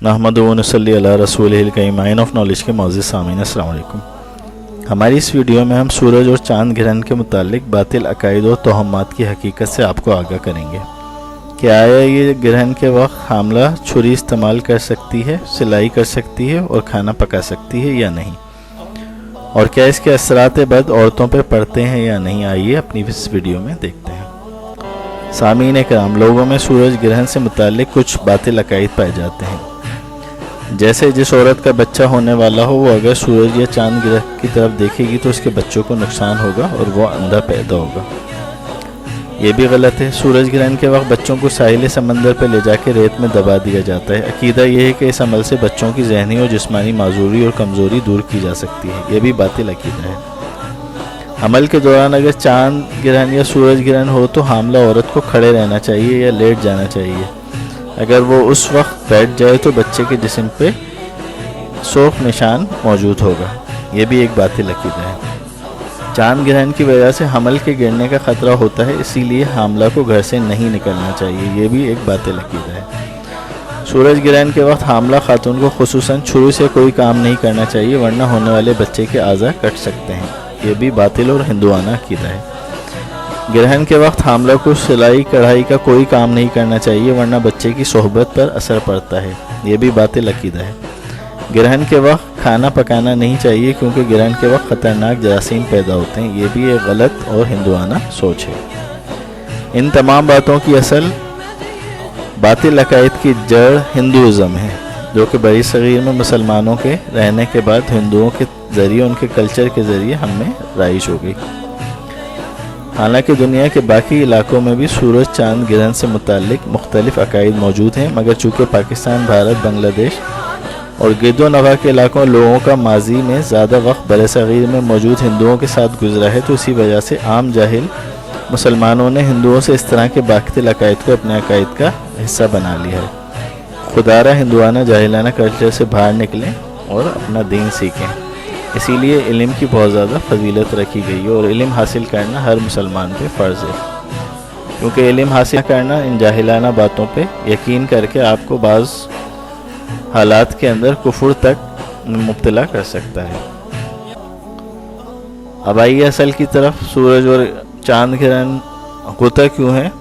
नहमदु व नसल्ली अला रसूलिहिल करीम। Mine of knowledge के मौजूद सामीन अस्सलाम वालेकुम। हमारी इस वीडियो में हम सूरज और चांद ग्रहण के मुतालिक बातिल अकायद और तोहमात की हकीकत से आपको आगाह करेंगे कि आया ये ग्रहण के वक्त हामला छुरी इस्तेमाल कर सकती है, सिलाई कर सकती है और खाना पका सकती है या नहीं, और क्या इसके असरात बद औरतों पर पड़ते हैं या नहीं। आइए अपनी इस वीडियो में देखते हैं। सामीन कराम, लोगों में सूरज ग्रहण से मुतालिक कुछ बातिल अकायद पाए जाते हैं। जैसे जिस औरत का बच्चा होने वाला हो वो अगर सूरज या चांद ग्रहण की तरफ देखेगी तो उसके बच्चों को नुकसान होगा और वो अंधा पैदा होगा। ये भी गलत है। सूरज ग्रहण के वक्त बच्चों को साहिल समंदर पर ले जाकर रेत में दबा दिया जाता है। अकीदा यह है कि इस अमल से बच्चों की जहनी और जिस्मानी माजूरी और कमज़ोरी दूर की जा सकती है। यह भी बातिल अकीदा है। अमल के दौरान अगर चांद ग्रहण या सूरज ग्रहण हो तो हामला औरत को खड़े रहना चाहिए या लेट जाना चाहिए। अगर वो उस वक्त बैठ जाए तो बच्चे के जिस्म पे सोख निशान मौजूद होगा। ये भी एक बातिल अकीदा है। चांद ग्रहण की वजह से हमल के गिरने का ख़तरा होता है, इसीलिए हामला को घर से नहीं निकलना चाहिए। ये भी एक बातिल अकीदा है। सूरज ग्रहण के वक्त हामला खातून को खुसूसन छुरी से कोई काम नहीं करना चाहिए, वरना होने वाले बच्चे के आज़ा कट सकते हैं। ये भी बातिल और हिंदुआना अकीदा है। ग्रहण के वक्त हामला को सिलाई कढ़ाई का कोई काम नहीं करना चाहिए, वरना बच्चे की सोहबत पर असर पड़ता है। ये भी बातिल अकीदा है। ग्रहण के वक्त खाना पकाना नहीं चाहिए, क्योंकि ग्रहण के वक्त ख़तरनाक जरासीम पैदा होते हैं। ये भी एक गलत और हिंदुआना सोच है। इन तमाम बातों की असल बातिल अकायद की जड़ हिंदुज़म है, जो कि बड़ी सगीर में मुसलमानों के रहने के बाद हिंदुओं के ज़रिए, उनके कल्चर के ज़रिए हम में राइज हो गई। हालांकि दुनिया के बाकी इलाकों में भी सूरज चांद ग्रहण से मुतालिक मुख्तलिफ अकायद मौजूद हैं, मगर चूँकि पाकिस्तान, भारत, बांग्लादेश और गिरदो नवा के इलाकों लोगों का माजी में ज़्यादा वक्त बरसगीर में मौजूद हिंदुओं के साथ गुजरा है, तो इसी वजह से आम जाहिल मुसलमानों ने हिंदुओं से इस तरह के बातिल अकायद को अपने अकायद का हिस्सा बना लिया है। खुदारा हिंदुआना जाहिलाना कल्चर से बाहर निकलें और अपना दीन सीखें। इसीलिए इल्म की बहुत ज़्यादा फजीलत रखी गई है और इल्म हासिल करना हर मुसलमान पे फ़र्ज़ है, क्योंकि इल्म हासिल करना इन जाहिलाना बातों पे यकीन करके आपको बाज़ हालात के अंदर कुफर तक मुब्तला कर सकता है। अब आइए असल की तरफ। सूरज और चांद ग्रहण होता क्यों है,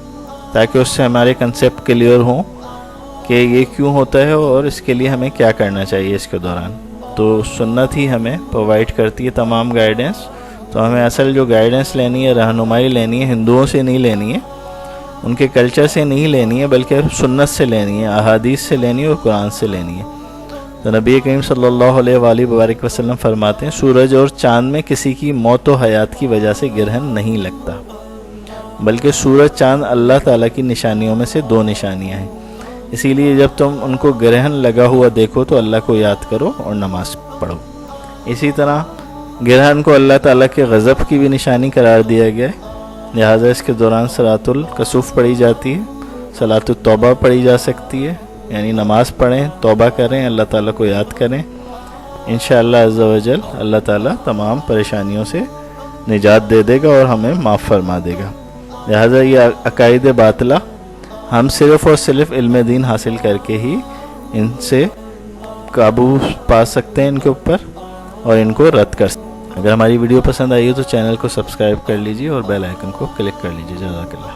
ताकि उससे हमारे कंसेप्ट क्लियर हों कि ये क्यों होता है और इसके लिए हमें क्या करना चाहिए इसके दौरान। तो सुन्नत ही हमें प्रोवाइड करती है तमाम गाइडेंस। तो हमें असल जो गाइडेंस लेनी है, रहनुमाई लेनी है, हिंदुओं से नहीं लेनी है, उनके कल्चर से नहीं लेनी है, बल्कि सुन्नत से लेनी है, अहादीस से लेनी है और कुरान से लेनी है। तो नबी करीम सल्लल्लाहु अलैहि वसल्लम फरमाते हैं, सूरज और चांद में किसी की मौत व हयात की वजह से ग्रहण नहीं लगता, बल्कि सूरज चांद अल्लाह ताला की निशानियों में से दो निशानियां हैं। इसीलिए जब तुम उनको ग्रहण लगा हुआ देखो तो अल्लाह को याद करो और नमाज पढ़ो। इसी तरह ग्रहण को अल्लाह ताला के गज़ब की भी निशानी करार दिया गया है, लिहाजा इसके दौरान सलातुल कसूफ पढ़ी जाती है, सलातुल तौबा पढ़ी जा सकती है, यानी नमाज पढ़ें, तौबा करें, अल्लाह ताला को याद करें। इंशाअल्लाह अज़्ज़ा वजल अल्लाह ताला तमाम परेशानियों से निजात दे देगा और हमें माफ़ फरमा देगा। लिहाजा ये अकायद बातिला हम सिर्फ़ और सिर्फ इल्म दीन हासिल करके ही इनसे काबू पा सकते हैं इनके ऊपर और इनको रद्द कर सकते हैं। अगर हमारी वीडियो पसंद आई हो तो चैनल को सब्सक्राइब कर लीजिए और बेल आइकन को क्लिक कर लीजिए। जज़ाकल्लाह।